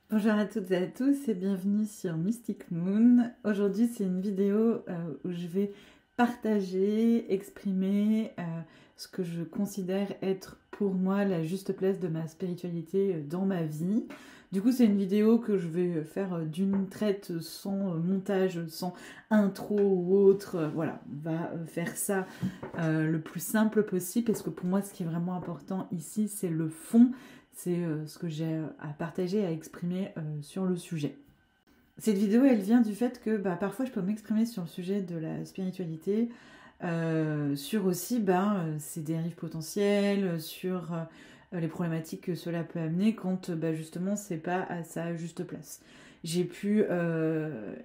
Bonjour à toutes et à tous et bienvenue sur Mystic Moon. Aujourd'hui c'est une vidéo où je vais partager, exprimer ce que je considère être pour moi la juste place de ma spiritualité dans ma vie. Du coup c'est une vidéo que je vais faire d'une traite sans montage, sans intro ou autre. Voilà, on va faire ça le plus simple possible parce que pour moi ce qui est vraiment important ici c'est le fond. C'est ce que j'ai à partager, à exprimer sur le sujet. Cette vidéo, elle vient du fait que parfois je peux m'exprimer sur le sujet de la spiritualité, sur aussi ses dérives potentielles, sur les problématiques que cela peut amener quand justement c'est pas à sa juste place. J'ai pu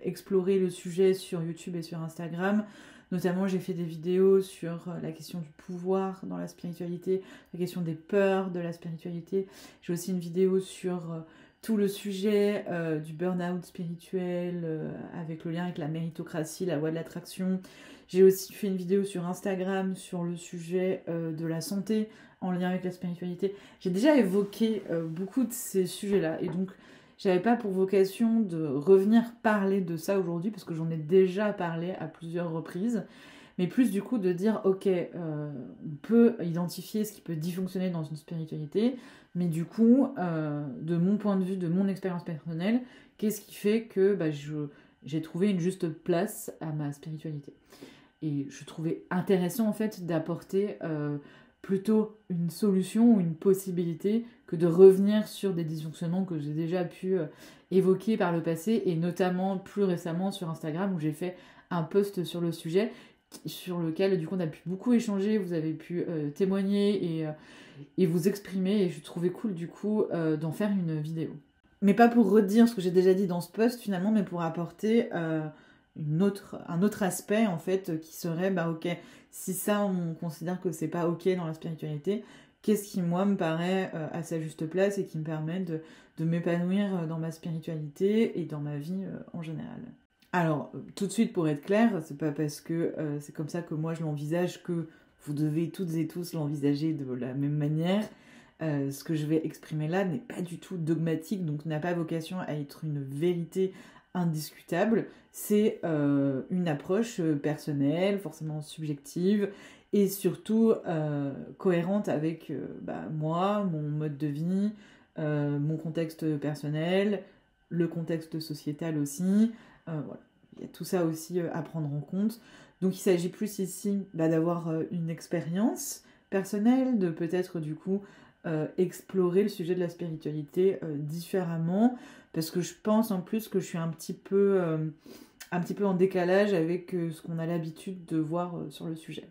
explorer le sujet sur YouTube et sur Instagram. Notamment, j'ai fait des vidéos sur la question du pouvoir dans la spiritualité, la question des peurs de la spiritualité. J'ai aussi une vidéo sur tout le sujet du burn-out spirituel, avec le lien avec la méritocratie, la loi de l'attraction. J'ai aussi fait une vidéo sur Instagram sur le sujet de la santé en lien avec la spiritualité. J'ai déjà évoqué beaucoup de ces sujets-là, et donc j'avais pas pour vocation de revenir parler de ça aujourd'hui, parce que j'en ai déjà parlé à plusieurs reprises, mais plus du coup de dire, ok, on peut identifier ce qui peut dysfonctionner dans une spiritualité, mais du coup, de mon point de vue, de mon expérience personnelle, qu'est-ce qui fait que j'ai trouvé une juste place à ma spiritualité. Et je trouvais intéressant en fait d'apporter plutôt une solution ou une possibilité que de revenir sur des dysfonctionnements que j'ai déjà pu évoquer par le passé, et notamment plus récemment sur Instagram où j'ai fait un post sur le sujet sur lequel du coup on a pu beaucoup échanger, vous avez pu témoigner et vous exprimer, et je trouvais cool du coup d'en faire une vidéo. Mais pas pour redire ce que j'ai déjà dit dans ce post finalement, mais pour apporter un autre aspect en fait qui serait ok, si ça on considère que c'est pas ok dans la spiritualité, qu'est-ce qui moi me paraît à sa juste place et qui me permet de m'épanouir dans ma spiritualité et dans ma vie en général. Alors, tout de suite pour être clair, c'est pas parce que c'est comme ça que moi je l'envisage que vous devez toutes et tous l'envisager de la même manière. Ce que je vais exprimer là n'est pas du tout dogmatique, donc n'a pas vocation à être une vérité indiscutable. C'est une approche personnelle, forcément subjective, et surtout cohérente avec moi, mon mode de vie, mon contexte personnel, le contexte sociétal aussi. Voilà. Il y a tout ça aussi à prendre en compte. Donc il s'agit plus ici d'avoir une expérience personnelle, de peut-être du coup explorer le sujet de la spiritualité différemment, parce que je pense en plus que je suis un petit peu en décalage avec ce qu'on a l'habitude de voir sur le sujet.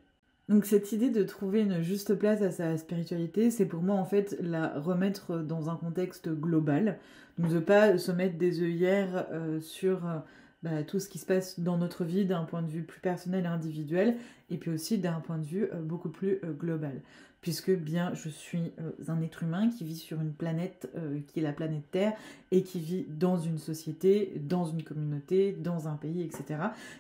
Donc cette idée de trouver une juste place à sa spiritualité, c'est pour moi en fait la remettre dans un contexte global. Donc de ne pas se mettre des œillères sur tout ce qui se passe dans notre vie d'un point de vue plus personnel et individuel, et puis aussi d'un point de vue beaucoup plus global. Puisque bien je suis un être humain qui vit sur une planète qui est la planète Terre, et qui vit dans une société, dans une communauté, dans un pays, etc.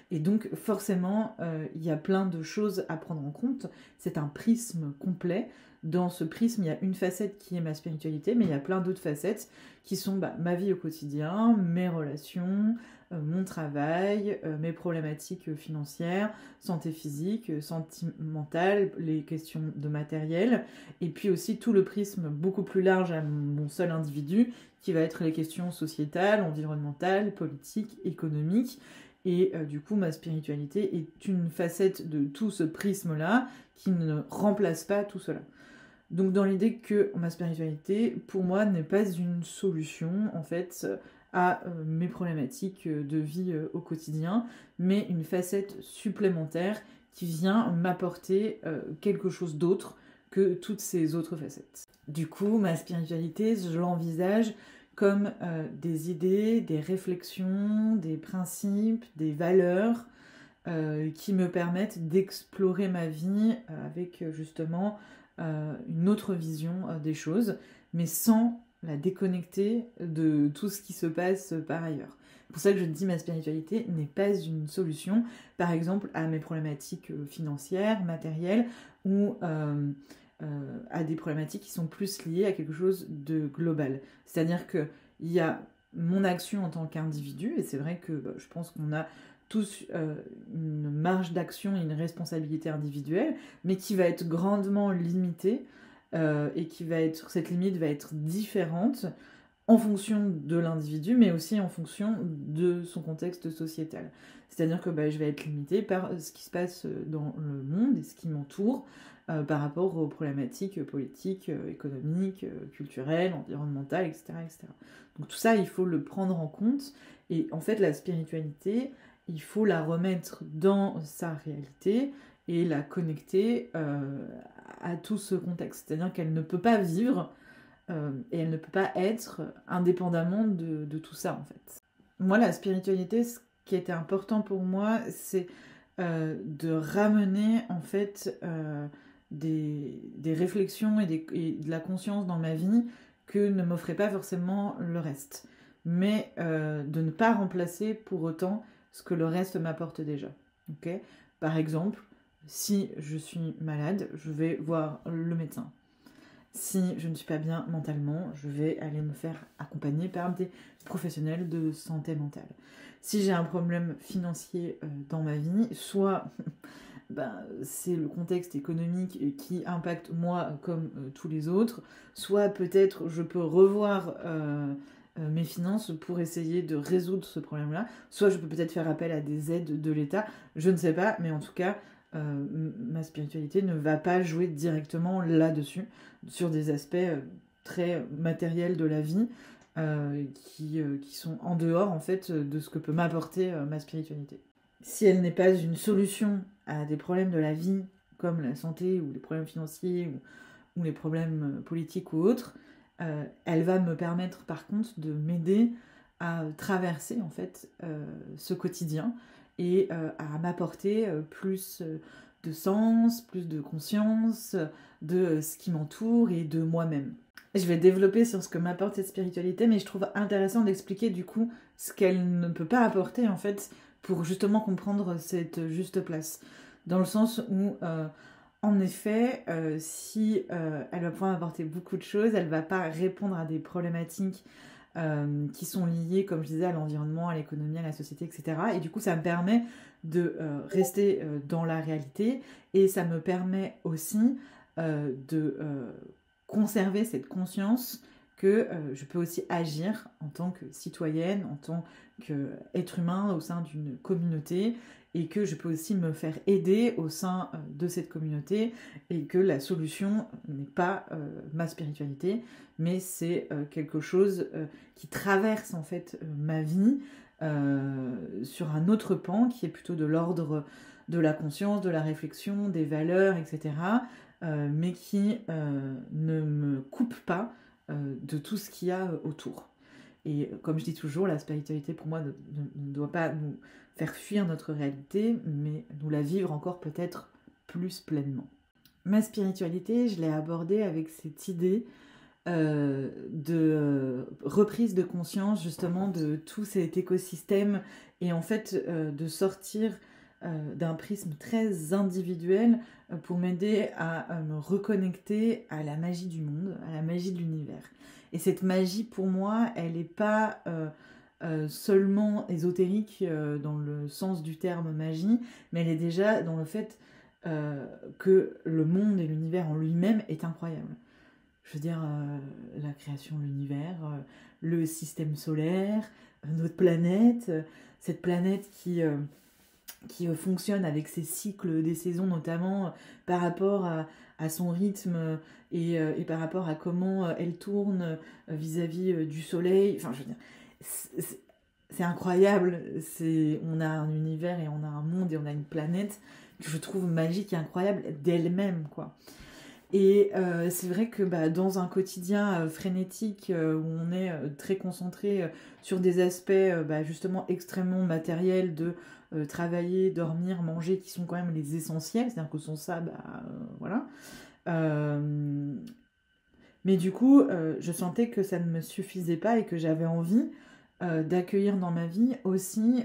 Et donc forcément, il y a plein de choses à prendre en compte. C'est un prisme complet. Dans ce prisme, il y a une facette qui est ma spiritualité, mais il y a plein d'autres facettes qui sont ma vie au quotidien, mes relations, mon travail, mes problématiques financières, santé physique, sentimentale, les questions de matériel, et puis aussi tout le prisme beaucoup plus large à mon seul individu, qui va être les questions sociétales, environnementales, politiques, économiques. Et du coup, ma spiritualité est une facette de tout ce prisme-là qui ne remplace pas tout cela. Donc dans l'idée que ma spiritualité, pour moi, n'est pas une solution, en fait, à mes problématiques de vie au quotidien, mais une facette supplémentaire qui vient m'apporter quelque chose d'autre que toutes ces autres facettes. Du coup, ma spiritualité, je l'envisage comme des idées, des réflexions, des principes, des valeurs qui me permettent d'explorer ma vie avec justement une autre vision des choses, mais sans la déconnecter de tout ce qui se passe par ailleurs. C'est pour ça que je dis ma spiritualité n'est pas une solution, par exemple, à mes problématiques financières, matérielles, ou à des problématiques qui sont plus liées à quelque chose de global. C'est-à-dire qu'il y a mon action en tant qu'individu, et c'est vrai que je pense qu'on a tous une marge d'action et une responsabilité individuelle, mais qui va être grandement limitée, et cette limite va être différente en fonction de l'individu, mais aussi en fonction de son contexte sociétal. C'est-à-dire que je vais être limitée par ce qui se passe dans le monde et ce qui m'entoure par rapport aux problématiques politiques, économiques, culturelles, environnementales, etc., etc. Donc tout ça, il faut le prendre en compte. Et en fait, la spiritualité, il faut la remettre dans sa réalité et la connecter à tout ce contexte. C'est-à-dire qu'elle ne peut pas vivre et elle ne peut pas être indépendamment de tout ça, en fait. Moi, la spiritualité, ce qui était important pour moi, c'est de ramener, en fait, des réflexions et de la conscience dans ma vie que ne m'offrait pas forcément le reste. Mais de ne pas remplacer pour autant ce que le reste m'apporte déjà. Okay. Par exemple, si je suis malade, je vais voir le médecin. Si je ne suis pas bien mentalement, je vais aller me faire accompagner par des professionnels de santé mentale. Si j'ai un problème financier dans ma vie, soit c'est le contexte économique qui impacte moi comme tous les autres, soit peut-être je peux revoir mes finances pour essayer de résoudre ce problème-là, soit je peux peut-être faire appel à des aides de l'État, je ne sais pas, mais en tout cas, ma spiritualité ne va pas jouer directement là-dessus, sur des aspects très matériels de la vie, qui sont en dehors en fait de ce que peut m'apporter ma spiritualité. Si elle n'est pas une solution à des problèmes de la vie, comme la santé ou les problèmes financiers ou les problèmes politiques ou autres, elle va me permettre par contre de m'aider à traverser en fait ce quotidien et à m'apporter plus de sens, plus de conscience de ce qui m'entoure et de moi-même. Je vais développer sur ce que m'apporte cette spiritualité, mais je trouve intéressant d'expliquer du coup ce qu'elle ne peut pas apporter en fait pour justement comprendre cette juste place. Dans le sens où, en effet, si elle va pouvoir apporter beaucoup de choses, elle ne va pas répondre à des problématiques qui sont liées, comme je disais, à l'environnement, à l'économie, à la société, etc. Et du coup, ça me permet de rester dans la réalité et ça me permet aussi de conserver cette conscience que je peux aussi agir en tant que citoyenne, en tant qu'être humain au sein d'une communauté et que je peux aussi me faire aider au sein de cette communauté et que la solution n'est pas ma spiritualité, mais c'est quelque chose qui traverse en fait ma vie sur un autre pan qui est plutôt de l'ordre de la conscience, de la réflexion, des valeurs, etc. Mais qui ne me coupe pas de tout ce qu'il y a autour. Et comme je dis toujours, la spiritualité pour moi ne doit pas nous faire fuir notre réalité, mais nous la vivre encore peut-être plus pleinement. Ma spiritualité, je l'ai abordée avec cette idée de reprise de conscience justement de tout cet écosystème et en fait de sortir d'un prisme très individuel pour m'aider à me reconnecter à la magie du monde, à la magie de l'univers. Et cette magie, pour moi, elle n'est pas seulement ésotérique dans le sens du terme magie, mais elle est déjà dans le fait que le monde et l'univers en lui-même est incroyable. Je veux dire, la création de l'univers, le système solaire, notre planète, cette planète qui fonctionne avec ses cycles des saisons, notamment par rapport à son rythme et par rapport à comment elle tourne vis-à-vis du soleil. Enfin, je veux dire, c'est incroyable. On a un univers et on a un monde et on a une planète que je trouve magique et incroyable d'elle-même, quoi. Et c'est vrai que dans un quotidien frénétique où on est très concentré sur des aspects justement extrêmement matériels de travailler, dormir, manger, qui sont quand même les essentiels, c'est-à-dire que sans ça, voilà. Mais du coup, je sentais que ça ne me suffisait pas et que j'avais envie d'accueillir dans ma vie aussi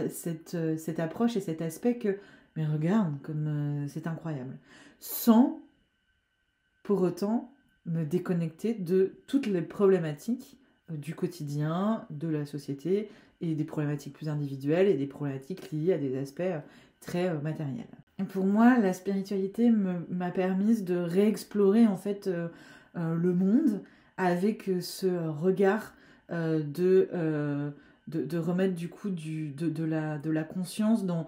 cette approche et cet aspect que, mais regarde, comme c'est incroyable. Sans pour autant me déconnecter de toutes les problématiques du quotidien, de la société, et des problématiques plus individuelles et des problématiques liées à des aspects très matériels. Pour moi, la spiritualité m'a permis de réexplorer en fait le monde avec ce regard de remettre du coup de la conscience dans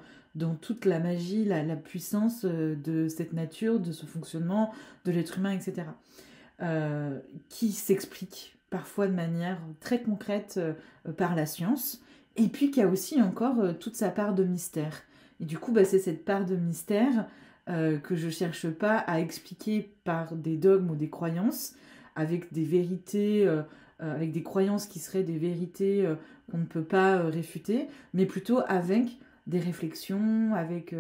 toute la magie, la puissance de cette nature, de ce fonctionnement, de l'être humain, etc. Qui s'explique parfois de manière très concrète par la science, et puis qui a aussi encore toute sa part de mystère. Et du coup, c'est cette part de mystère que je cherche pas à expliquer par des dogmes ou des croyances, avec des vérités, avec des croyances qui seraient des vérités qu'on ne peut pas réfuter, mais plutôt avec des réflexions, avec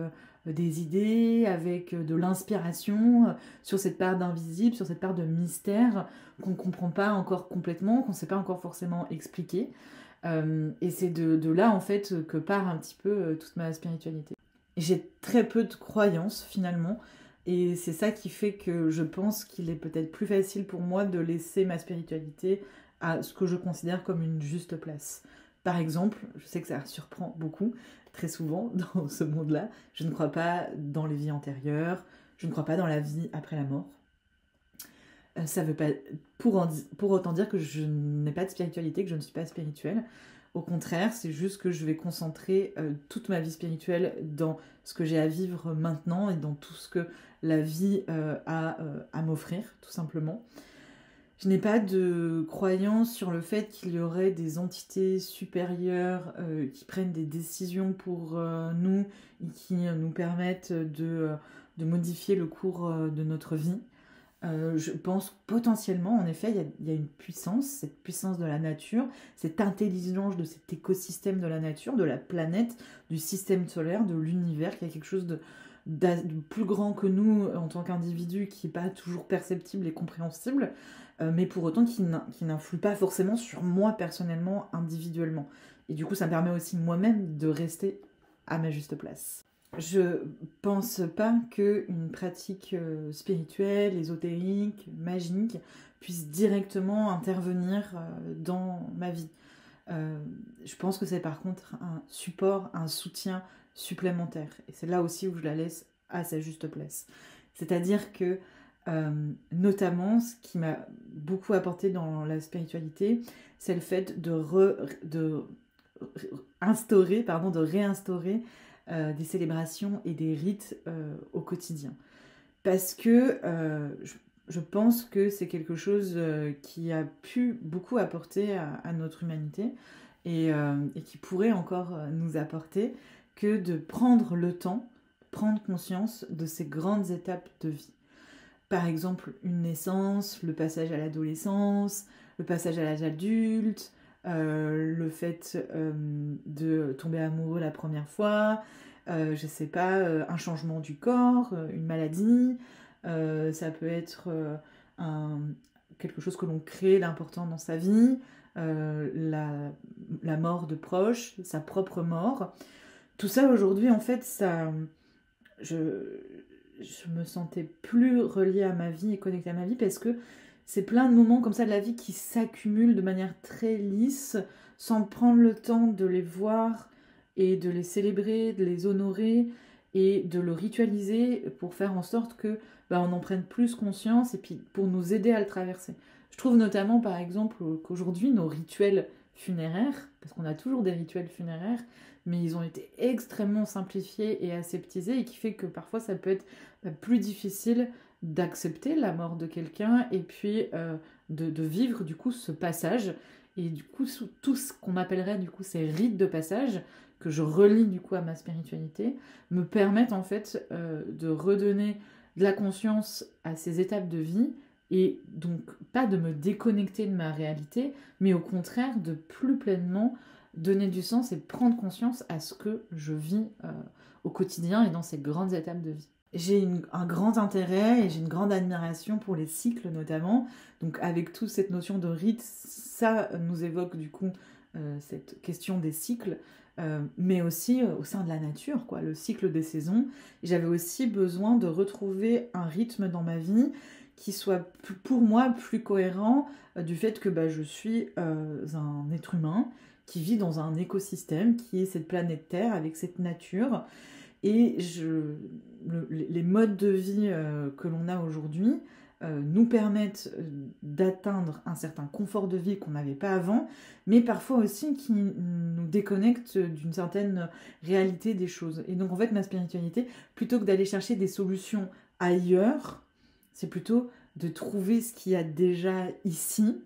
des idées, avec de l'inspiration sur cette part d'invisible, sur cette part de mystère qu'on ne comprend pas encore complètement, qu'on ne sait pas encore forcément expliquer. Et c'est de là, en fait, que part un petit peu toute ma spiritualité. J'ai très peu de croyances, finalement, et c'est ça qui fait que je pense qu'il est peut-être plus facile pour moi de laisser ma spiritualité à ce que je considère comme une juste place. Par exemple, je sais que ça surprend beaucoup, très souvent dans ce monde-là, je ne crois pas dans les vies antérieures, je ne crois pas dans la vie après la mort. Ça veut pas pour autant dire que je n'ai pas de spiritualité, que je ne suis pas spirituelle. Au contraire, c'est juste que je vais concentrer toute ma vie spirituelle dans ce que j'ai à vivre maintenant et dans tout ce que la vie a à m'offrir, tout simplement. Je n'ai pas de croyance sur le fait qu'il y aurait des entités supérieures qui prennent des décisions pour nous et qui nous permettent de modifier le cours de notre vie. Je pense potentiellement, en effet, il y a une puissance, cette puissance de la nature, cette intelligence de cet écosystème de la nature, de la planète, du système solaire, de l'univers, qu'il y a quelque chose de plus grand que nous en tant qu'individu, qui n'est pas toujours perceptible et compréhensible, mais pour autant qui n'influe pas forcément sur moi personnellement, individuellement. Et du coup, ça me permet aussi moi-même de rester à ma juste place. Je pense pas qu'une pratique spirituelle, ésotérique, magique puisse directement intervenir dans ma vie. Je pense que c'est par contre un support, un soutien supplémentaire. Et c'est là aussi où je la laisse à sa juste place. C'est-à-dire que, notamment, ce qui m'a beaucoup apporté dans la spiritualité, c'est le fait de réinstaurer des célébrations et des rites au quotidien. Parce que je pense que c'est quelque chose qui a pu beaucoup apporter à notre humanité et qui pourrait encore nous apporter, que de prendre le temps, prendre conscience de ces grandes étapes de vie. Par exemple, une naissance, le passage à l'adolescence, le passage à l'âge adulte, le fait de tomber amoureux la première fois, je sais pas, un changement du corps, une maladie, ça peut être quelque chose que l'on crée d'important dans sa vie, la mort de proches, sa propre mort. Tout ça aujourd'hui, en fait, je me sentais plus reliée à ma vie et connectée à ma vie, parce que c'est plein de moments comme ça de la vie qui s'accumulent de manière très lisse, sans prendre le temps de les voir et de les célébrer, de les honorer et de le ritualiser pour faire en sorte que on en prenne plus conscience et puis pour nous aider à le traverser. Je trouve notamment par exemple qu'aujourd'hui nos rituels funéraires, parce qu'on a toujours des rituels funéraires, mais ils ont été extrêmement simplifiés et aseptisés, et qui fait que parfois ça peut être plus difficile d'accepter la mort de quelqu'un et puis de vivre du coup ce passage. Et du coup, tout ce qu'on appellerait du coup ces rites de passage, que je relie du coup à ma spiritualité, me permettent en fait de redonner de la conscience à ces étapes de vie, et donc pas de me déconnecter de ma réalité, mais au contraire de plus pleinement donner du sens et prendre conscience à ce que je vis au quotidien et dans ces grandes étapes de vie. J'ai un grand intérêt et j'ai une grande admiration pour les cycles notamment. Donc avec toute cette notion de rite, ça nous évoque du coup cette question des cycles, mais aussi au sein de la nature, le cycle des saisons. J'avais aussi besoin de retrouver un rythme dans ma vie qui soit pour moi plus cohérent du fait que je suis un être humain qui vit dans un écosystème qui est cette planète Terre avec cette nature. Et les modes de vie que l'on a aujourd'hui nous permettent d'atteindre un certain confort de vie qu'on n'avait pas avant, mais parfois aussi qui nous déconnectent d'une certaine réalité des choses. Et donc en fait, ma spiritualité, plutôt que d'aller chercher des solutions ailleurs, c'est plutôt de trouver ce qu'il y a déjà ici,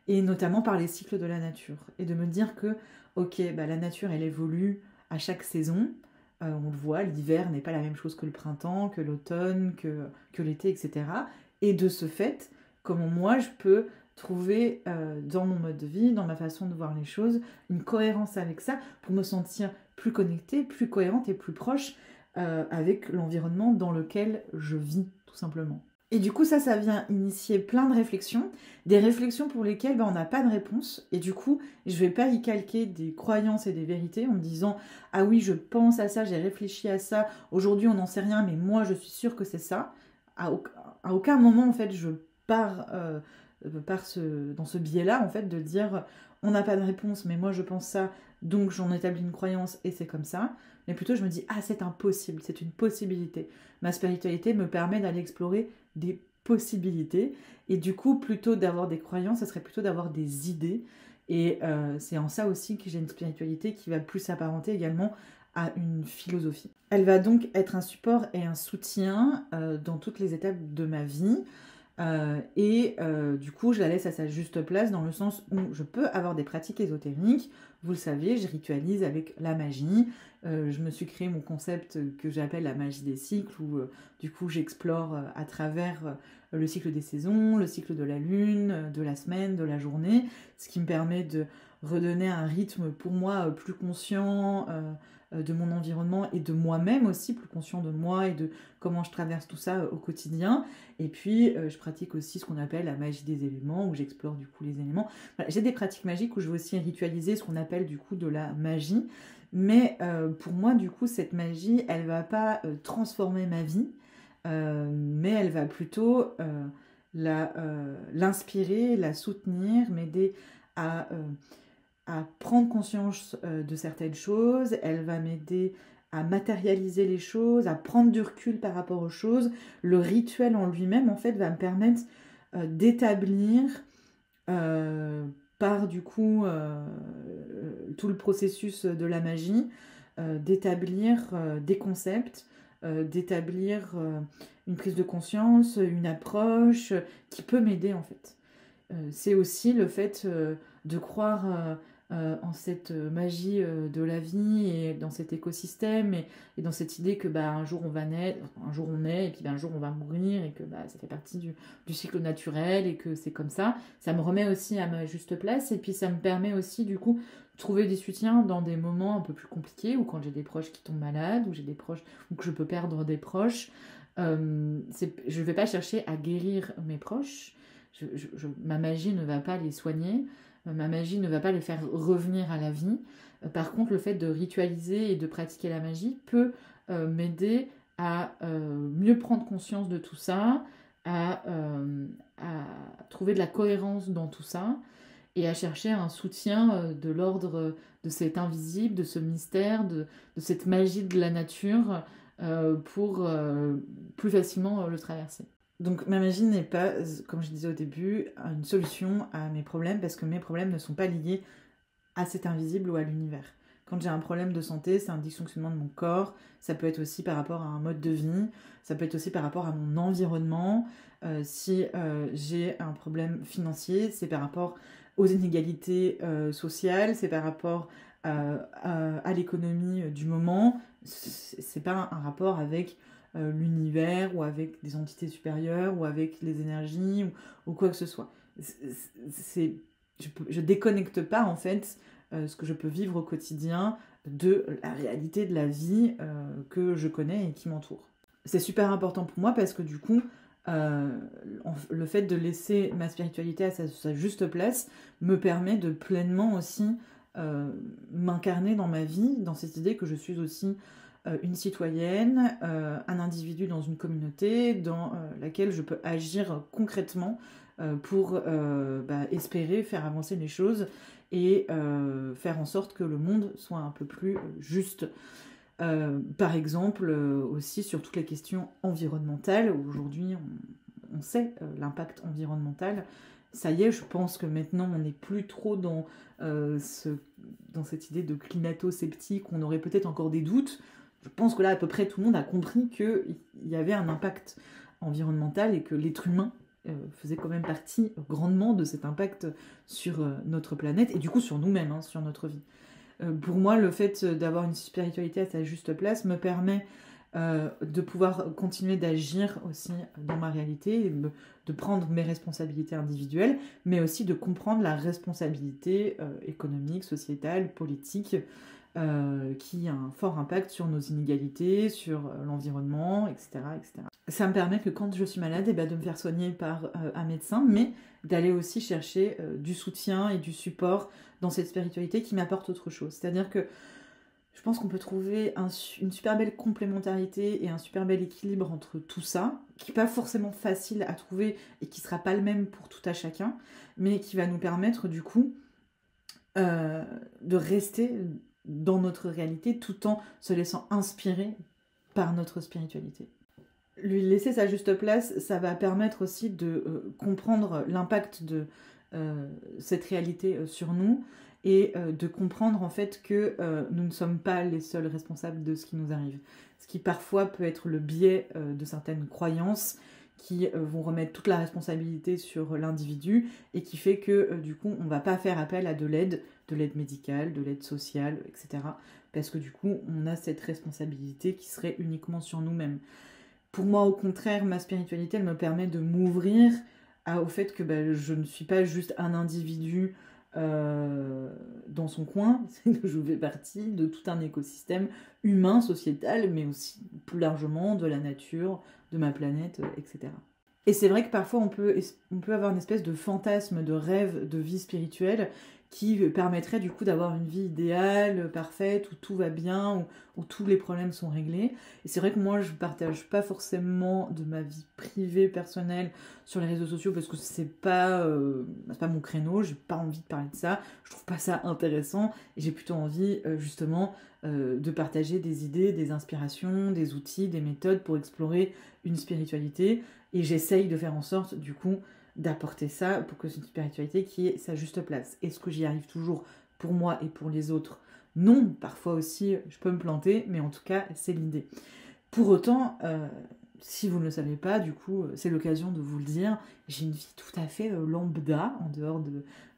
et notamment par les cycles de la nature. Et de me dire que, ok, la nature, elle évolue à chaque saison. On le voit, l'hiver n'est pas la même chose que le printemps, que l'automne, que l'été, etc. Et de ce fait, comment moi je peux trouver dans mon mode de vie, dans ma façon de voir les choses, une cohérence avec ça pour me sentir plus connectée, plus cohérente et plus proche avec l'environnement dans lequel je vis, tout simplement. Et du coup, ça vient initier plein de réflexions, des réflexions pour lesquelles on n'a pas de réponse. Et du coup, je ne vais pas y calquer des croyances et des vérités en me disant « Ah oui, je pense à ça, j'ai réfléchi à ça, aujourd'hui on n'en sait rien, mais moi je suis sûre que c'est ça ». À aucun moment, en fait, je pars dans ce biais-là, en fait, de dire « On n'a pas de réponse, mais moi je pense ça, donc j'en établis une croyance et c'est comme ça ». Mais plutôt, je me dis « Ah, c'est impossible, c'est une possibilité ». Ma spiritualité me permet d'aller explorer des possibilités. Et du coup, plutôt d'avoir des croyances, ça serait plutôt d'avoir des idées. Et c'est en ça aussi que j'ai une spiritualité qui va plus s'apparenter également à une philosophie. Elle va donc être un support et un soutien dans toutes les étapes de ma vie. Du coup, je la laisse à sa juste place dans le sens où je peux avoir des pratiques ésotériques. Vous le savez, je ritualise avec la magie. Je me suis créé mon concept que j'appelle la magie des cycles, où du coup j'explore à travers le cycle des saisons, le cycle de la lune, de la semaine, de la journée, ce qui me permet de redonner un rythme pour moi plus conscient de mon environnement et de moi-même aussi, plus conscient de moi et de comment je traverse tout ça au quotidien. Et puis je pratique aussi ce qu'on appelle la magie des éléments, où j'explore du coup les éléments. Voilà, j'ai des pratiques magiques où je vais aussi ritualiser ce qu'on appelle du coup de la magie. Mais pour moi, du coup, cette magie, elle va pas transformer ma vie, mais elle va plutôt l'inspirer, la soutenir, m'aider à prendre conscience de certaines choses. Elle va m'aider à matérialiser les choses, à prendre du recul par rapport aux choses. Le rituel en lui-même, en fait, va me permettre d'établir par du coup tout le processus de la magie, d'établir des concepts, d'établir une prise de conscience, une approche qui peut m'aider en fait. C'est aussi le fait de croire en cette magie de la vie et dans cet écosystème et dans cette idée que un jour on va naître, un jour on naît et puis un jour on va mourir et que ça fait partie du cycle naturel et que c'est comme ça. Ça me remet aussi à ma juste place et puis ça me permet aussi du coup de trouver des soutiens dans des moments un peu plus compliqués ou quand j'ai des proches qui tombent malades ou j'ai des proches ou que je peux perdre des proches. Je ne vais pas chercher à guérir mes proches. Ma magie ne va pas les soigner, ma magie ne va pas les faire revenir à la vie. Par contre, le fait de ritualiser et de pratiquer la magie peut m'aider à mieux prendre conscience de tout ça, à trouver de la cohérence dans tout ça et à chercher un soutien de l'ordre de cet invisible, de ce mystère, de cette magie de la nature pour plus facilement le traverser. Donc ma magie n'est pas, comme je disais au début, une solution à mes problèmes parce que mes problèmes ne sont pas liés à cet invisible ou à l'univers. Quand j'ai un problème de santé, c'est un dysfonctionnement de mon corps, ça peut être aussi par rapport à un mode de vie, ça peut être aussi par rapport à mon environnement. Si j'ai un problème financier, c'est par rapport aux inégalités sociales, c'est par rapport à l'économie du moment, c'est pas un rapport avec l'univers ou avec des entités supérieures ou avec les énergies ou quoi que ce soit. Je déconnecte pas en fait ce que je peux vivre au quotidien de la réalité de la vie que je connais et qui m'entoure. C'est super important pour moi parce que du coup, le fait de laisser ma spiritualité à sa juste place me permet de pleinement aussi m'incarner dans ma vie, dans cette idée que je suis aussi une citoyenne, un individu dans une communauté dans laquelle je peux agir concrètement pour espérer faire avancer les choses et faire en sorte que le monde soit un peu plus juste. Par exemple, aussi sur toutes les questions environnementales. Aujourd'hui, on sait l'impact environnemental. Ça y est, je pense que maintenant, on n'est plus trop dans cette idée de climato-sceptique. On aurait peut-être encore des doutes. Je pense que là, à peu près tout le monde a compris qu'il y avait un impact environnemental et que l'être humain faisait quand même partie grandement de cet impact sur notre planète et du coup sur nous-mêmes, hein, sur notre vie. Pour moi, le fait d'avoir une spiritualité à sa juste place me permet de pouvoir continuer d'agir aussi dans ma réalité, de prendre mes responsabilités individuelles, mais aussi de comprendre la responsabilité économique, sociétale, politique, qui a un fort impact sur nos inégalités, sur l'environnement, etc., etc. Ça me permet que quand je suis malade, de me faire soigner par un médecin, mais d'aller aussi chercher du soutien et du support dans cette spiritualité qui m'apporte autre chose. C'est-à-dire que je pense qu'on peut trouver une super belle complémentarité et un super bel équilibre entre tout ça, qui n'est pas forcément facile à trouver et qui ne sera pas le même pour tout à chacun, mais qui va nous permettre du coup de rester dans notre réalité tout en se laissant inspirer par notre spiritualité. Lui laisser sa juste place, ça va permettre aussi de comprendre l'impact de cette réalité sur nous et de comprendre en fait que nous ne sommes pas les seuls responsables de ce qui nous arrive. Ce qui parfois peut être le biais de certaines croyances qui vont remettre toute la responsabilité sur l'individu et qui fait que du coup on ne va pas faire appel à de l'aide médicale, de l'aide sociale, etc. Parce que du coup on a cette responsabilité qui serait uniquement sur nous-mêmes. Pour moi, au contraire, ma spiritualité, elle me permet de m'ouvrir au fait que je ne suis pas juste un individu dans son coin, c'est que je fais partie de tout un écosystème humain, sociétal, mais aussi plus largement de la nature, de ma planète, etc. Et c'est vrai que parfois on peut avoir une espèce de fantasme, de rêve de vie spirituelle qui permettrait du coup d'avoir une vie idéale, parfaite, où tout va bien, où tous les problèmes sont réglés. Et c'est vrai que moi je partage pas forcément de ma vie privée, personnelle sur les réseaux sociaux parce que c'est pas mon créneau, j'ai pas envie de parler de ça, je trouve pas ça intéressant et j'ai plutôt envie justement de partager des idées, des inspirations, des outils, des méthodes pour explorer une spiritualité et j'essaye de faire en sorte du coup d'apporter ça pour que c'est une spiritualité qui ait sa juste place. Est-ce que j'y arrive toujours pour moi et pour les autres? Non, parfois aussi je peux me planter, mais en tout cas c'est l'idée. Pour autant, si vous ne le savez pas, du coup c'est l'occasion de vous le dire, j'ai une vie tout à fait lambda en dehors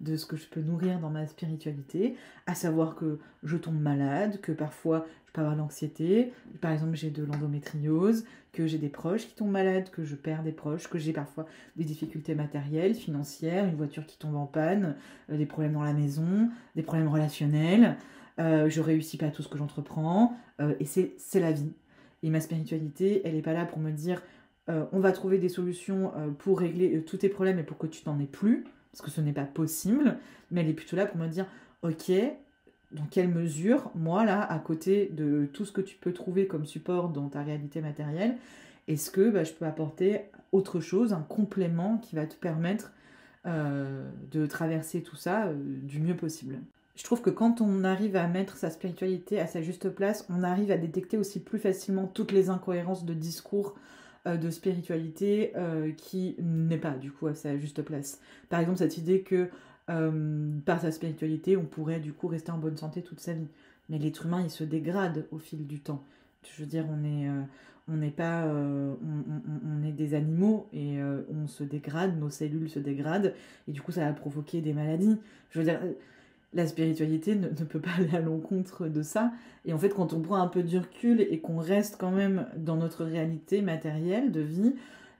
de ce que je peux nourrir dans ma spiritualité, à savoir que je tombe malade, que parfois je peux avoir l'anxiété, par exemple j'ai de l'endométriose, que j'ai des proches qui tombent malades, que je perds des proches, que j'ai parfois des difficultés matérielles, financières, une voiture qui tombe en panne, des problèmes dans la maison, des problèmes relationnels, je réussis pas tout ce que j'entreprends, et c'est la vie. Et ma spiritualité, elle n'est pas là pour me dire on va trouver des solutions pour régler tous tes problèmes et pour que tu t'en aies plus, parce que ce n'est pas possible, mais elle est plutôt là pour me dire ok, dans quelle mesure, moi là, à côté de tout ce que tu peux trouver comme support dans ta réalité matérielle, est-ce que je peux apporter autre chose, un complément qui va te permettre de traverser tout ça du mieux possible. Je trouve que quand on arrive à mettre sa spiritualité à sa juste place, on arrive à détecter aussi plus facilement toutes les incohérences de discours de spiritualité qui n'est pas du coup à sa juste place. Par exemple, cette idée que par sa spiritualité, on pourrait du coup rester en bonne santé toute sa vie. Mais l'être humain, il se dégrade au fil du temps. Je veux dire, on est des animaux et on se dégrade, nos cellules se dégradent et du coup ça va provoquer des maladies. Je veux dire, la spiritualité ne peut pas aller à l'encontre de ça. Et en fait, quand on prend un peu du recul et qu'on reste quand même dans notre réalité matérielle de vie,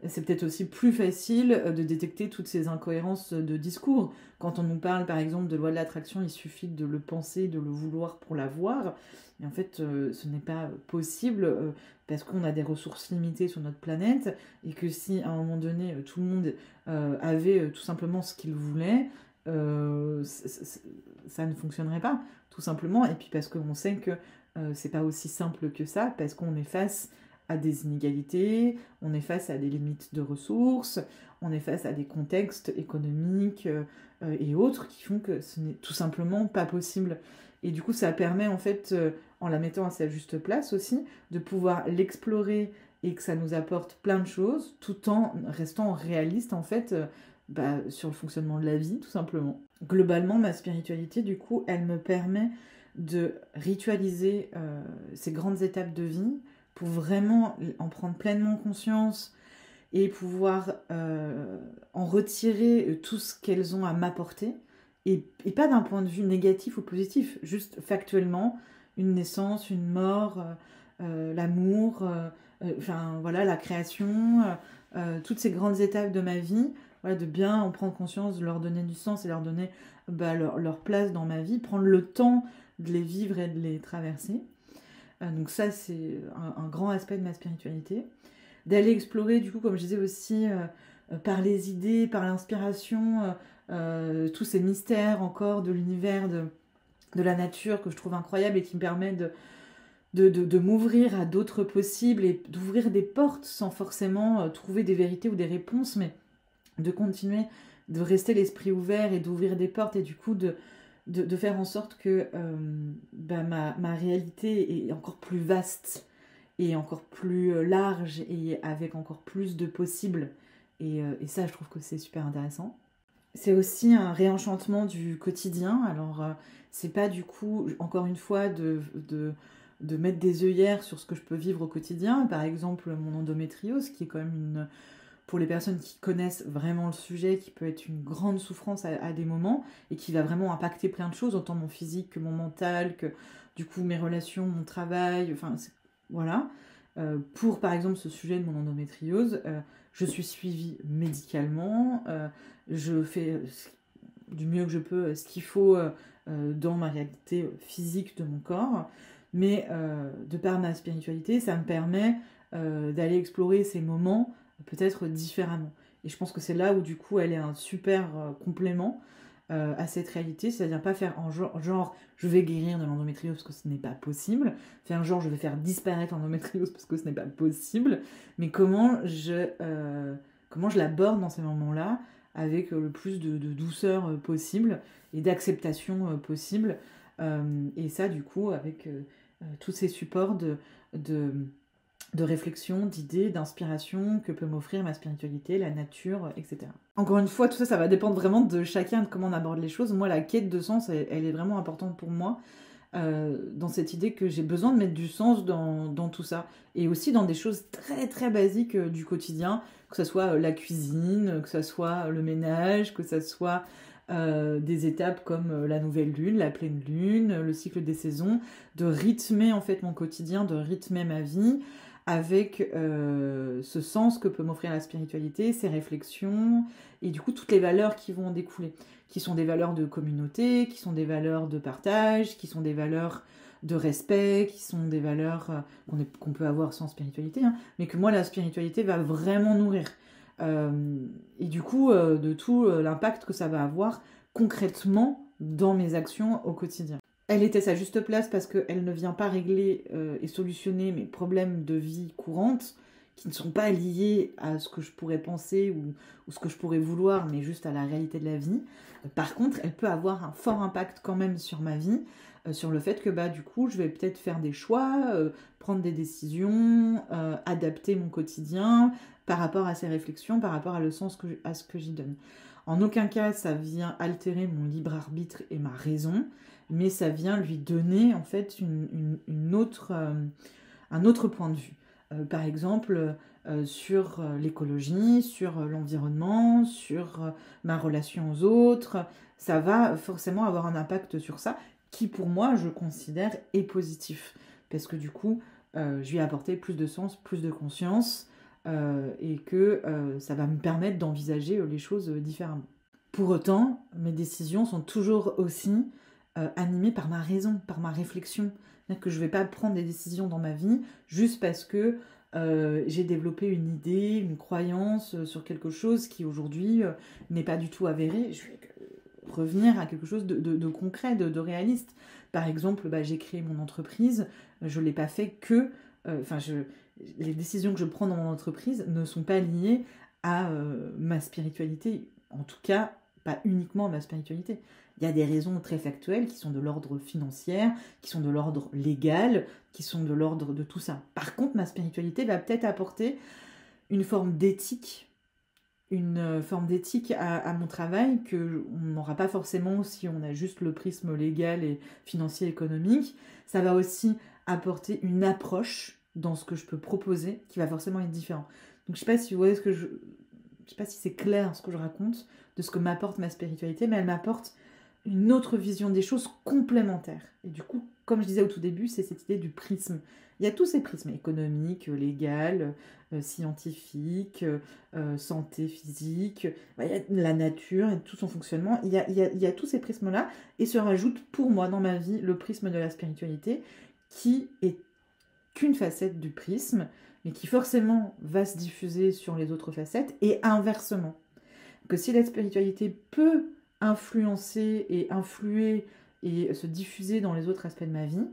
c'est peut-être aussi plus facile de détecter toutes ces incohérences de discours. Quand on nous parle par exemple de loi de l'attraction, il suffit de le penser, de le vouloir pour l'avoir. Et en fait, ce n'est pas possible parce qu'on a des ressources limitées sur notre planète et que si à un moment donné, tout le monde avait tout simplement ce qu'il voulait, ça ne fonctionnerait pas, tout tout simplement, et puis parce qu'on sait que c'est pas aussi simple que ça, parce qu'on est face à des inégalités, on est face à des limites de ressources, on est face à des contextes économiques et autres qui font que ce n'est tout simplement pas possible. Et du coup, ça permet en fait, en la mettant à sa juste place aussi, de pouvoir l'explorer et que ça nous apporte plein de choses, tout en restant réaliste en fait sur le fonctionnement de la vie, tout simplement. Globalement, ma spiritualité, du coup, elle me permet de ritualiser ces grandes étapes de vie pour vraiment en prendre pleinement conscience et pouvoir en retirer tout ce qu'elles ont à m'apporter, et pas d'un point de vue négatif ou positif, juste factuellement, une naissance, une mort, l'amour, enfin voilà, la création, toutes ces grandes étapes de ma vie, voilà, de bien en prendre conscience, de leur donner du sens et leur donner leur place dans ma vie, prendre le temps de les vivre et de les traverser. Donc ça, c'est un grand aspect de ma spiritualité. D'aller explorer, du coup, comme je disais aussi, par les idées, par l'inspiration, tous ces mystères encore de l'univers, de la nature que je trouve incroyable et qui me permet de m'ouvrir à d'autres possibles et d'ouvrir des portes sans forcément trouver des vérités ou des réponses, mais de continuer de rester l'esprit ouvert et d'ouvrir des portes et du coup de faire en sorte que ma réalité est encore plus vaste et encore plus large et avec encore plus de possibles. Et ça, je trouve que c'est super intéressant. C'est aussi un réenchantement du quotidien. Alors, c'est pas du coup, encore une fois, de mettre des œillères sur ce que je peux vivre au quotidien. Par exemple, mon endométriose, qui est quand même pour les personnes qui connaissent vraiment le sujet, qui peut être une grande souffrance à des moments et qui va vraiment impacter plein de choses, autant mon physique que mon mental, que du coup mes relations, mon travail, enfin voilà. Pour par exemple ce sujet de mon endométriose, je suis suivie médicalement, je fais du mieux que je peux ce qu'il faut dans ma réalité physique de mon corps, mais de par ma spiritualité, ça me permet d'aller explorer ces moments peut-être différemment. Et je pense que c'est là où du coup elle est un super complément à cette réalité, c'est-à-dire pas faire en genre je vais guérir de l'endométriose parce que ce n'est pas possible, faire genre je vais faire disparaître l'endométriose parce que ce n'est pas possible, mais comment je l'aborde dans ces moments-là avec le plus de douceur possible et d'acceptation possible, et ça du coup avec tous ces supports de réflexion, d'idées, d'inspiration que peut m'offrir ma spiritualité, la nature, etc. Encore une fois, tout ça, ça va dépendre vraiment de chacun, de comment on aborde les choses. Moi, la quête de sens, elle est vraiment importante pour moi, dans cette idée que j'ai besoin de mettre du sens dans tout ça. Et aussi dans des choses très très basiques du quotidien, que ce soit la cuisine, que ce soit le ménage, que ce soit des étapes comme la nouvelle lune, la pleine lune, le cycle des saisons, de rythmer en fait mon quotidien, de rythmer ma vie, avec ce sens que peut m'offrir la spiritualité, ces réflexions, et du coup toutes les valeurs qui vont en découler, qui sont des valeurs de communauté, qui sont des valeurs de partage, qui sont des valeurs de respect, qui sont des valeurs qu'on peut avoir sans spiritualité, hein, mais que moi la spiritualité va vraiment nourrir. Et du coup, de tout l'impact que ça va avoir concrètement dans mes actions au quotidien. Elle était à sa juste place parce qu'elle ne vient pas régler et solutionner mes problèmes de vie courante qui ne sont pas liés à ce que je pourrais penser ou ce que je pourrais vouloir, mais juste à la réalité de la vie. Par contre, elle peut avoir un fort impact quand même sur ma vie, sur le fait que du coup, je vais peut-être faire des choix, prendre des décisions, adapter mon quotidien par rapport à ces réflexions, par rapport à le sens à ce que j'y donne. En aucun cas, ça vient altérer mon libre arbitre et ma raison, mais ça vient lui donner en fait un autre point de vue. Par exemple, sur l'écologie, sur l'environnement, sur ma relation aux autres, ça va forcément avoir un impact sur ça, qui pour moi, je considère est positif. Parce que du coup, je lui ai apporté plus de sens, plus de conscience, et que ça va me permettre d'envisager les choses différemment. Pour autant, mes décisions sont toujours aussi animée par ma raison, par ma réflexion. C'est-à-dire que je ne vais pas prendre des décisions dans ma vie juste parce que j'ai développé une idée, une croyance sur quelque chose qui aujourd'hui n'est pas du tout avéré. revenir à quelque chose de concret, de réaliste. Par exemple, j'ai créé mon entreprise, je ne l'ai pas fait que... les décisions que je prends dans mon entreprise ne sont pas liées à ma spiritualité, en tout cas, pas uniquement à ma spiritualité. Il y a des raisons très factuelles qui sont de l'ordre financier, qui sont de l'ordre légal, qui sont de l'ordre de tout ça. Par contre, ma spiritualité va peut-être apporter une forme d'éthique, à mon travail qu'on n'aura pas forcément si on a juste le prisme légal et financier économique. Ça va aussi apporter une approche dans ce que je peux proposer qui va forcément être différent. Donc je sais pas si vous voyez je sais pas si c'est clair ce que je raconte de ce que m'apporte ma spiritualité, mais elle m'apporte une autre vision des choses complémentaires. Et du coup, comme je disais au tout début, c'est cette idée du prisme. Il y a tous ces prismes, économiques, légal, scientifique, santé physique, il y a la nature et tout son fonctionnement. Il y a tous ces prismes-là, et se rajoute pour moi dans ma vie le prisme de la spiritualité, qui est qu'une facette du prisme, mais qui forcément va se diffuser sur les autres facettes, et inversement. Que si la spiritualité peut influencer et influer et se diffuser dans les autres aspects de ma vie,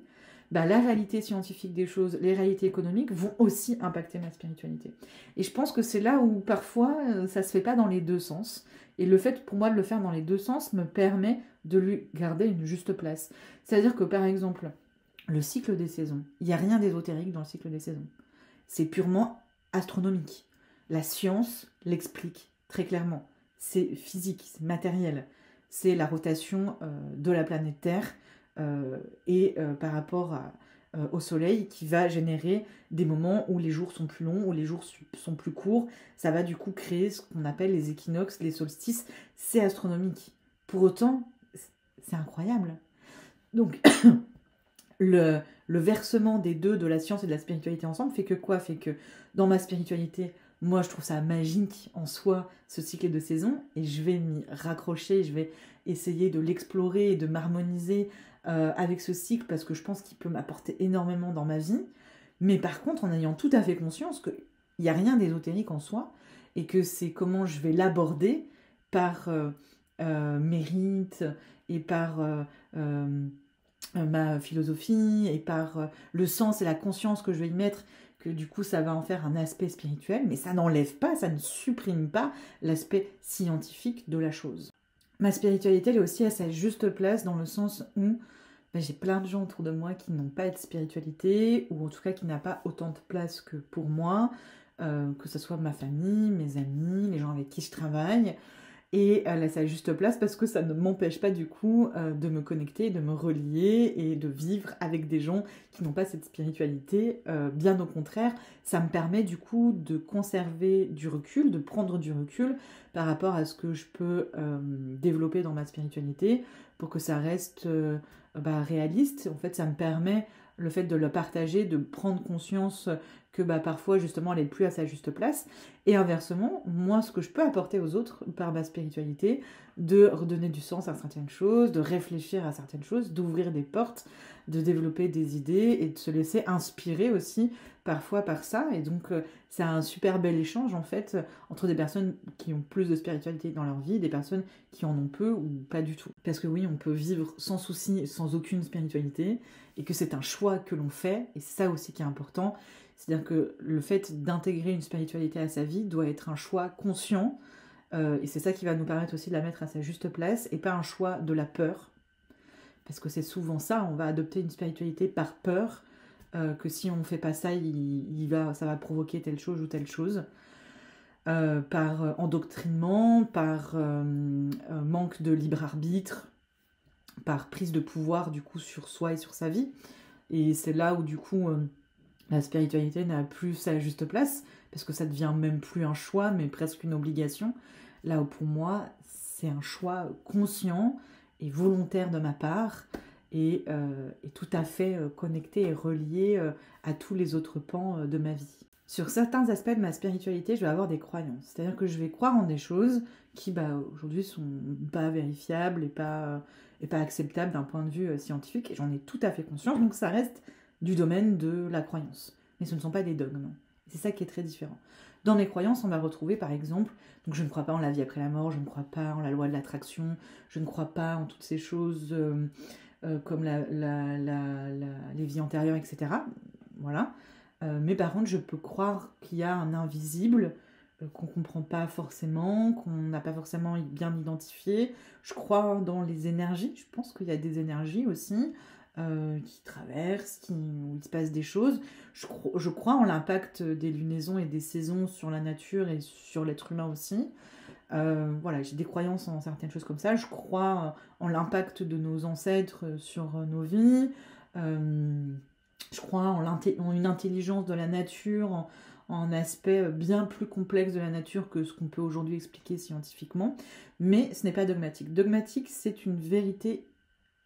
la réalité scientifique des choses, les réalités économiques vont aussi impacter ma spiritualité. Et je pense que c'est là où parfois ça se fait pas dans les deux sens. Et le fait pour moi de le faire dans les deux sens me permet de lui garder une juste place. C'est-à-dire que par exemple, le cycle des saisons, il n'y a rien d'ésotérique dans le cycle des saisons. C'est purement astronomique. La science l'explique très clairement. C'est physique, c'est matériel. C'est la rotation de la planète Terre par rapport au Soleil qui va générer des moments où les jours sont plus longs, où les jours sont plus courts. Ça va du coup créer ce qu'on appelle les équinoxes, les solstices. C'est astronomique. Pour autant, c'est incroyable. Donc, le versement des deux, de la science et de la spiritualité ensemble, fait que quoi? Fait que dans ma spiritualité, moi je trouve ça magique en soi, ce cycle de saison, et je vais m'y raccrocher, je vais essayer de l'explorer et de m'harmoniser avec ce cycle, parce que je pense qu'il peut m'apporter énormément dans ma vie, mais par contre en ayant tout à fait conscience qu'il n'y a rien d'ésotérique en soi, et que c'est comment je vais l'aborder par mes rites et par ma philosophie et par le sens et la conscience que je vais y mettre, que du coup ça va en faire un aspect spirituel, mais ça n'enlève pas, ça ne supprime pas l'aspect scientifique de la chose. Ma spiritualité, elle est aussi à sa juste place dans le sens où j'ai plein de gens autour de moi qui n'ont pas de spiritualité, ou en tout cas qui n'a pas autant de place que pour moi, que ce soit ma famille, mes amis, les gens avec qui je travaille, et elle a sa juste place parce que ça ne m'empêche pas du coup de me connecter, de me relier et de vivre avec des gens qui n'ont pas cette spiritualité. Bien au contraire, ça me permet du coup de conserver du recul, de prendre du recul par rapport à ce que je peux développer dans ma spiritualité pour que ça reste réaliste. En fait, ça me permet, le fait de le partager, de prendre conscience que parfois justement elle n'est plus à sa juste place, et inversement, moi ce que je peux apporter aux autres par ma spiritualité, de redonner du sens à certaines choses, de réfléchir à certaines choses, d'ouvrir des portes, de développer des idées et de se laisser inspirer aussi parfois par ça. Et donc c'est un super bel échange en fait entre des personnes qui ont plus de spiritualité dans leur vie et des personnes qui en ont peu ou pas du tout. Parce que oui, on peut vivre sans souci, sans aucune spiritualité, et que c'est un choix que l'on fait, et c'est ça aussi qui est important. C'est-à-dire que le fait d'intégrer une spiritualité à sa vie doit être un choix conscient, et c'est ça qui va nous permettre aussi de la mettre à sa juste place, et pas un choix de la peur. Parce que c'est souvent ça, on va adopter une spiritualité par peur, que si on ne fait pas ça, ça va provoquer telle chose ou telle chose. Par endoctrinement, par manque de libre arbitre, par prise de pouvoir du coup sur soi et sur sa vie. Et c'est là où du coup la spiritualité n'a plus sa juste place, parce que ça devient même plus un choix, mais presque une obligation. Là où pour moi, c'est un choix conscient et volontaire de ma part, et tout à fait connecté et relié à tous les autres pans de ma vie. Sur certains aspects de ma spiritualité, je vais avoir des croyances. C'est-à-dire que je vais croire en des choses qui aujourd'hui sont pas vérifiables et pas acceptables d'un point de vue scientifique, et j'en ai tout à fait conscience, donc ça reste du domaine de la croyance. Mais ce ne sont pas des dogmes. C'est ça qui est très différent. Dans mes croyances, on va retrouver par exemple, donc je ne crois pas en la vie après la mort, je ne crois pas en la loi de l'attraction, je ne crois pas en toutes ces choses comme les vies antérieures, etc. Voilà. Mais par contre, je peux croire qu'il y a un invisible qu'on ne comprend pas forcément, qu'on n'a pas forcément bien identifié. Je crois dans les énergies, je pense qu'il y a des énergies aussi qui traversent, où il se passe des choses. Je crois en l'impact des lunaisons et des saisons sur la nature et sur l'être humain aussi. Voilà, j'ai des croyances en certaines choses comme ça. Je crois en l'impact de nos ancêtres sur nos vies. Je crois en une intelligence de la nature, en un aspect bien plus complexe de la nature que ce qu'on peut aujourd'hui expliquer scientifiquement. Mais ce n'est pas dogmatique. Dogmatique, c'est une vérité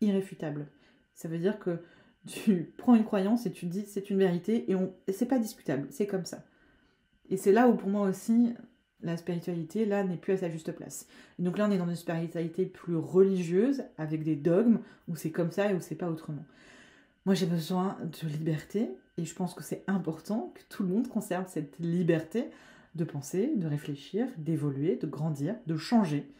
irréfutable. Ça veut dire que tu prends une croyance et tu dis c'est une vérité et c'est pas discutable, c'est comme ça. Et c'est là où pour moi aussi la spiritualité là n'est plus à sa juste place. Et donc là on est dans une spiritualité plus religieuse avec des dogmes où c'est comme ça et où c'est pas autrement. Moi j'ai besoin de liberté et je pense que c'est important que tout le monde conserve cette liberté de penser, de réfléchir, d'évoluer, de grandir, de changer.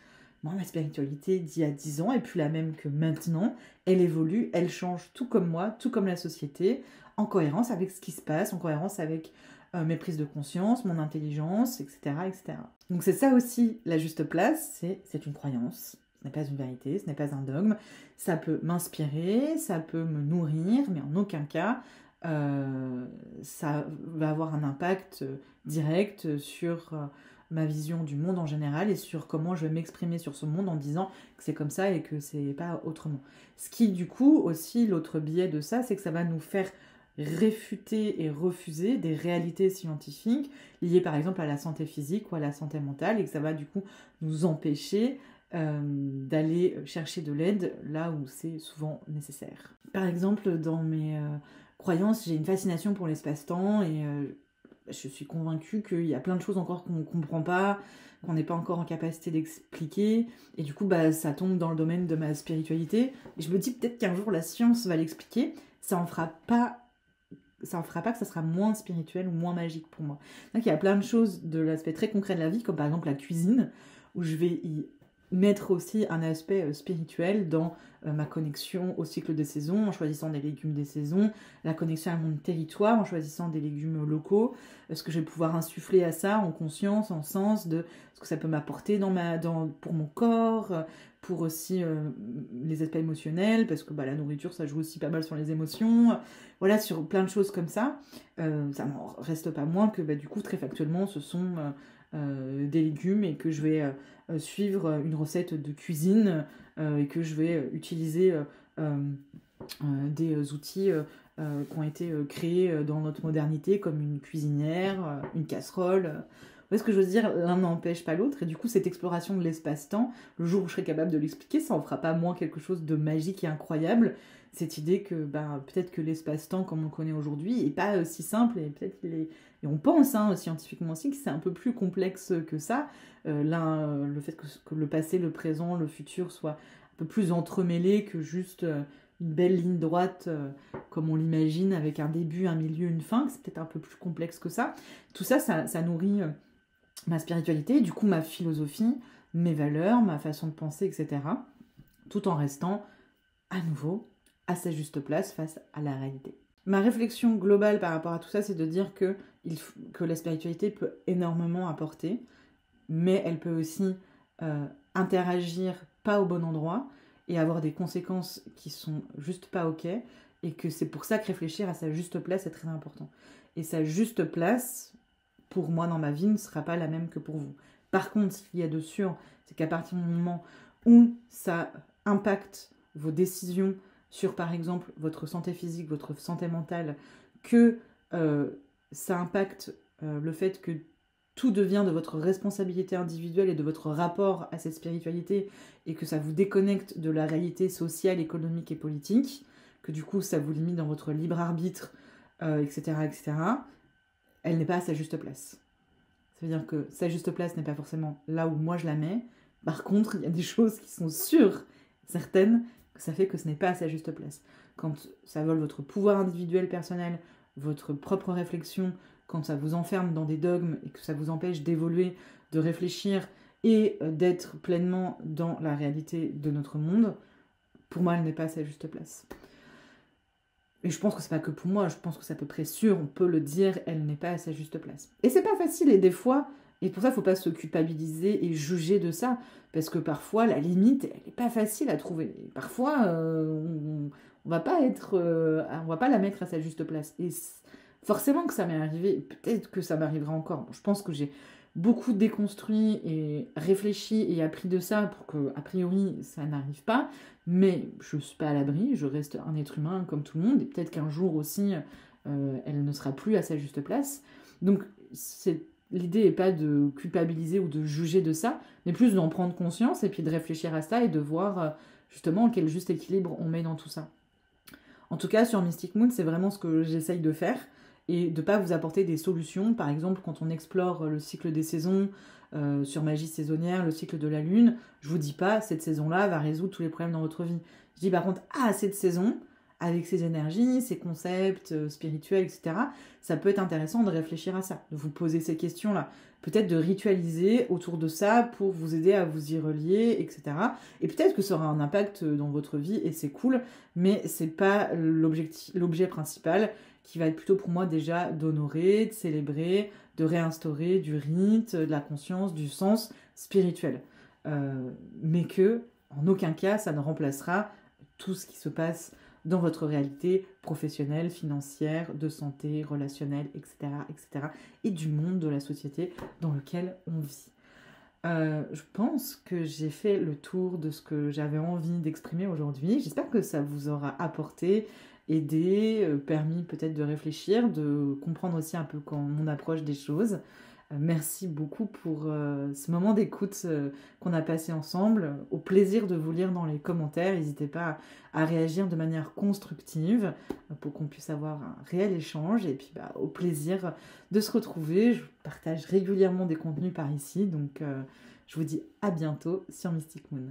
Moi, ma spiritualité d'il y a 10 ans est plus la même que maintenant. Elle évolue, elle change tout comme moi, tout comme la société, en cohérence avec ce qui se passe, en cohérence avec mes prises de conscience, mon intelligence, etc. etc. Donc c'est ça aussi la juste place, c'est une croyance. Ce n'est pas une vérité, ce n'est pas un dogme. Ça peut m'inspirer, ça peut me nourrir, mais en aucun cas ça va avoir un impact direct sur ma vision du monde en général et sur comment je vais m'exprimer sur ce monde en disant que c'est comme ça et que c'est pas autrement. Ce qui du coup aussi, l'autre biais de ça, c'est que ça va nous faire réfuter et refuser des réalités scientifiques liées par exemple à la santé physique ou à la santé mentale et que ça va du coup nous empêcher d'aller chercher de l'aide là où c'est souvent nécessaire. Par exemple, dans mes croyances, j'ai une fascination pour l'espace-temps et je suis convaincue qu'il y a plein de choses encore qu'on ne comprend pas, qu'on n'est pas encore en capacité d'expliquer, et du coup ça tombe dans le domaine de ma spiritualité, et je me dis peut-être qu'un jour la science va l'expliquer, ça en fera pas que ça sera moins spirituel ou moins magique pour moi. Donc il y a plein de choses de l'aspect très concret de la vie, comme par exemple la cuisine, où je vais y mettre aussi un aspect spirituel dans ma connexion au cycle des saisons, en choisissant des légumes des saisons, la connexion à mon territoire, en choisissant des légumes locaux, ce que je vais pouvoir insuffler à ça en conscience, en sens de ce que ça peut m'apporter pour mon corps, pour aussi les aspects émotionnels, parce que la nourriture, ça joue aussi pas mal sur les émotions, voilà, sur plein de choses comme ça. Ça n'en reste pas moins que du coup, très factuellement, ce sont des légumes et que je vais suivre une recette de cuisine et que je vais utiliser des outils qui ont été créés dans notre modernité comme une cuisinière, une casserole. Vous voyez ce que je veux dire? L'un n'empêche pas l'autre et du coup cette exploration de l'espace-temps, le jour où je serai capable de l'expliquer, ça en fera pas moins quelque chose de magique et incroyable. Cette idée que peut-être que l'espace-temps comme on le connaît aujourd'hui est pas si simple et peut-être qu'il est... Et on pense scientifiquement aussi que c'est un peu plus complexe que ça. Le fait que le passé, le présent, le futur soient un peu plus entremêlés que juste une belle ligne droite comme on l'imagine avec un début, un milieu, une fin. C'est peut-être un peu plus complexe que ça. Tout ça, ça nourrit ma spiritualité, du coup ma philosophie, mes valeurs, ma façon de penser, etc. Tout en restant à nouveau à sa juste place face à la réalité. Ma réflexion globale par rapport à tout ça, c'est de dire que la spiritualité peut énormément apporter, mais elle peut aussi interagir pas au bon endroit et avoir des conséquences qui sont juste pas ok, et que c'est pour ça que réfléchir à sa juste place est très important. Et sa juste place, pour moi dans ma vie, ne sera pas la même que pour vous. Par contre, ce qu'il y a de sûr, c'est qu'à partir du moment où ça impacte vos décisions sur, par exemple, votre santé physique, votre santé mentale, que ça impacte le fait que tout devient de votre responsabilité individuelle et de votre rapport à cette spiritualité, et que ça vous déconnecte de la réalité sociale, économique et politique, que du coup ça vous limite dans votre libre arbitre, etc., etc., elle n'est pas à sa juste place. Ça veut dire que sa juste place n'est pas forcément là où moi je la mets. Par contre, il y a des choses qui sont sûres, certaines, que ça fait que ce n'est pas à sa juste place. Quand ça vole votre pouvoir individuel personnel, votre propre réflexion quand ça vous enferme dans des dogmes et que ça vous empêche d'évoluer, de réfléchir et d'être pleinement dans la réalité de notre monde, pour moi, elle n'est pas à sa juste place. Et je pense que c'est pas que pour moi, je pense que c'est à peu près sûr, on peut le dire, elle n'est pas à sa juste place. Et c'est pas facile, et des fois, et pour ça, il faut pas se culpabiliser et juger de ça, parce que parfois, la limite, elle n'est pas facile à trouver. Et parfois, on va pas on va pas la mettre à sa juste place. Et forcément que ça m'est arrivé, peut-être que ça m'arrivera encore. Bon, je pense que j'ai beaucoup déconstruit et réfléchi et appris de ça pour que, a priori, ça n'arrive pas. Mais je ne suis pas à l'abri, je reste un être humain comme tout le monde, et peut-être qu'un jour aussi, elle ne sera plus à sa juste place. Donc, l'idée n'est pas de culpabiliser ou de juger de ça, mais plus d'en prendre conscience et puis de réfléchir à ça et de voir justement quel juste équilibre on met dans tout ça. En tout cas, sur Mystic Moon, c'est vraiment ce que j'essaye de faire et de ne pas vous apporter des solutions. Par exemple, quand on explore le cycle des saisons, sur magie saisonnière, le cycle de la lune, je vous dis pas cette saison-là va résoudre tous les problèmes dans votre vie. Je dis par contre, cette saison, avec ses énergies, ses concepts spirituels, etc., ça peut être intéressant de réfléchir à ça, de vous poser ces questions-là. Peut-être de ritualiser autour de ça pour vous aider à vous y relier, etc. Et peut-être que ça aura un impact dans votre vie et c'est cool, mais c'est pas l'objet principal qui va être plutôt pour moi déjà d'honorer, de célébrer, de réinstaurer du rite, de la conscience, du sens spirituel. Mais que, en aucun cas, ça ne remplacera tout ce qui se passe dans votre réalité professionnelle, financière, de santé, relationnelle, etc., etc., et du monde de la société dans lequel on vit. Je pense que j'ai fait le tour de ce que j'avais envie d'exprimer aujourd'hui. J'espère que ça vous aura apporté, aidé, permis peut-être de réfléchir, de comprendre aussi un peu mon approche des choses. Merci beaucoup pour ce moment d'écoute qu'on a passé ensemble. Au plaisir de vous lire dans les commentaires. N'hésitez pas à réagir de manière constructive pour qu'on puisse avoir un réel échange. Et puis au plaisir de se retrouver. Je partage régulièrement des contenus par ici. Donc je vous dis à bientôt sur Mystic Moon.